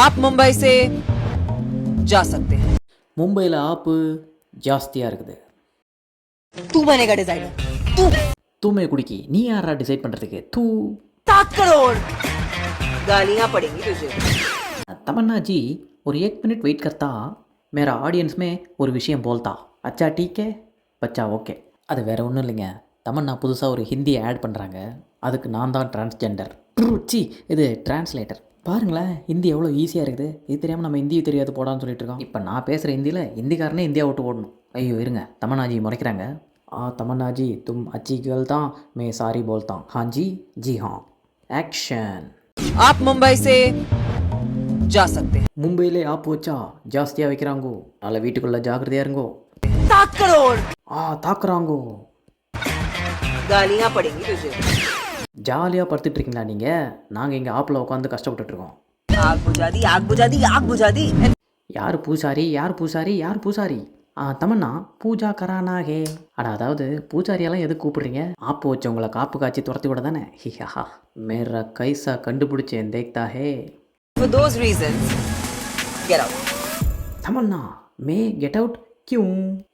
आप मुंबई से जा सकते हैं। மும்பையில் ஆப்பு ஜாஸ்தியாக இருக்குது. तू बनेगा डिजाइनर, तू। தூமே குடிக்கி நீ யாரா டிசைட் பண்ணுறதுக்கு? தூ 7 करोड़ गालियां पड़ेंगी तुझे। तमन्ना जी ஒரு 1 मिनट वेट करता मेरा ऑडियंस में ஒரு விஷயம் बोलता अच्छा ठीक है बच्चा ஓகே. அது வேறு ஒன்றும் இல்லைங்க. தமன்னா புதுசாக ஒரு ஹிந்தியை ஆட் பண்ணுறாங்க. அதுக்கு நான் தான் டிரான்ஸ்ஜெண்டர். சி இது டிரான்ஸ்லேட்டர். பாருங்களேன் ஹிந்தி எவ்வளோ ஈஸியாக இருக்குது. இது தெரியாமல் நம்ம ஹிந்தியை தெரியாது போடான்னு சொல்லிட்டு இருக்கோம். இப்போ நான் பேசுகிற ஹிந்தியில் ஹிந்திக்காரனே இந்தியா விட்டு ஓடணும். ஐயோ இருங்க, தமன்னாஜி முறைக்கிறாங்க. तमन्ना जी तुम अच्छी गर्ल था, मैं सारी बोलता हूँ. हाँ जी, जी हाँ. एक्शन. आप मुंबई से जा सकते हैं। மும்பையிலே ஆப்பு வச்சா ஜாஸ்தியாக வைக்கிறாங்கோ. அதில் வீட்டுக்குள்ளே ஜாக்கிரதையாக இருங்கோ. 7 करोड़ தாக்குறாங்கோ. गालियां पड़ेंगी तुझे। ஜாலியாக படுத்துட்டு இருக்கீங்களா நீங்கள்? நாங்கள் இங்கே ஆப்பில் உட்காந்து கஷ்டப்பட்டுட்ருக்கோம். आग बुझा दी, आग बुझा दी, आग बुझा दी। யார் பூசாரி, யார் பூசாரி, யார் பூசாரி? தமன்னா பூஜா கரானா ஹே. அதாவது பூஜாரியெல்லாம் எதுக்கு கூப்பிடுறீங்க? ஆப்பு வச்சவங்களை காப்பு காய்ச்சி துரத்தி விட தானே. ஹிஹா மேரா கைசா கண்டுபிடிச்சேன் தேக்தா ஹே. For those reasons, get out. Tamannaah மே கெட் அவுட் கியூ.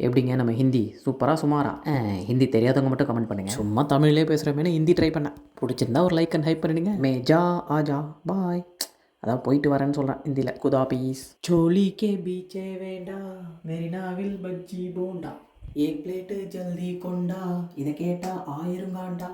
எப்படிங்க நம்ம ஹிந்தி சூப்பராக சுமாரா? ஹிந்தி தெரியாதவங்க மட்டும் கமெண்ட் பண்ணுங்கள். சும்மா தமிழ்லேயே பேசுகிறமே ஹிந்தி ட்ரை பண்ணேன். பிடிச்சிருந்தா ஒரு லைக் அண்ட் ஹைப் பண்ணிடுங்க. மே ஜா ஆஜா பாய். அதான் போயிட்டு வரேன்னு சொல்கிறேன் ஹிந்தியில். குதா பீஸ். சோலி கே பீச்சே வேண்டா மெரினாவில் பஜ்ஜி போண்டா ஏக் பிளேட்டு ஜல்தி கொண்டா. இதை கேட்டால் 1000 காண்டா.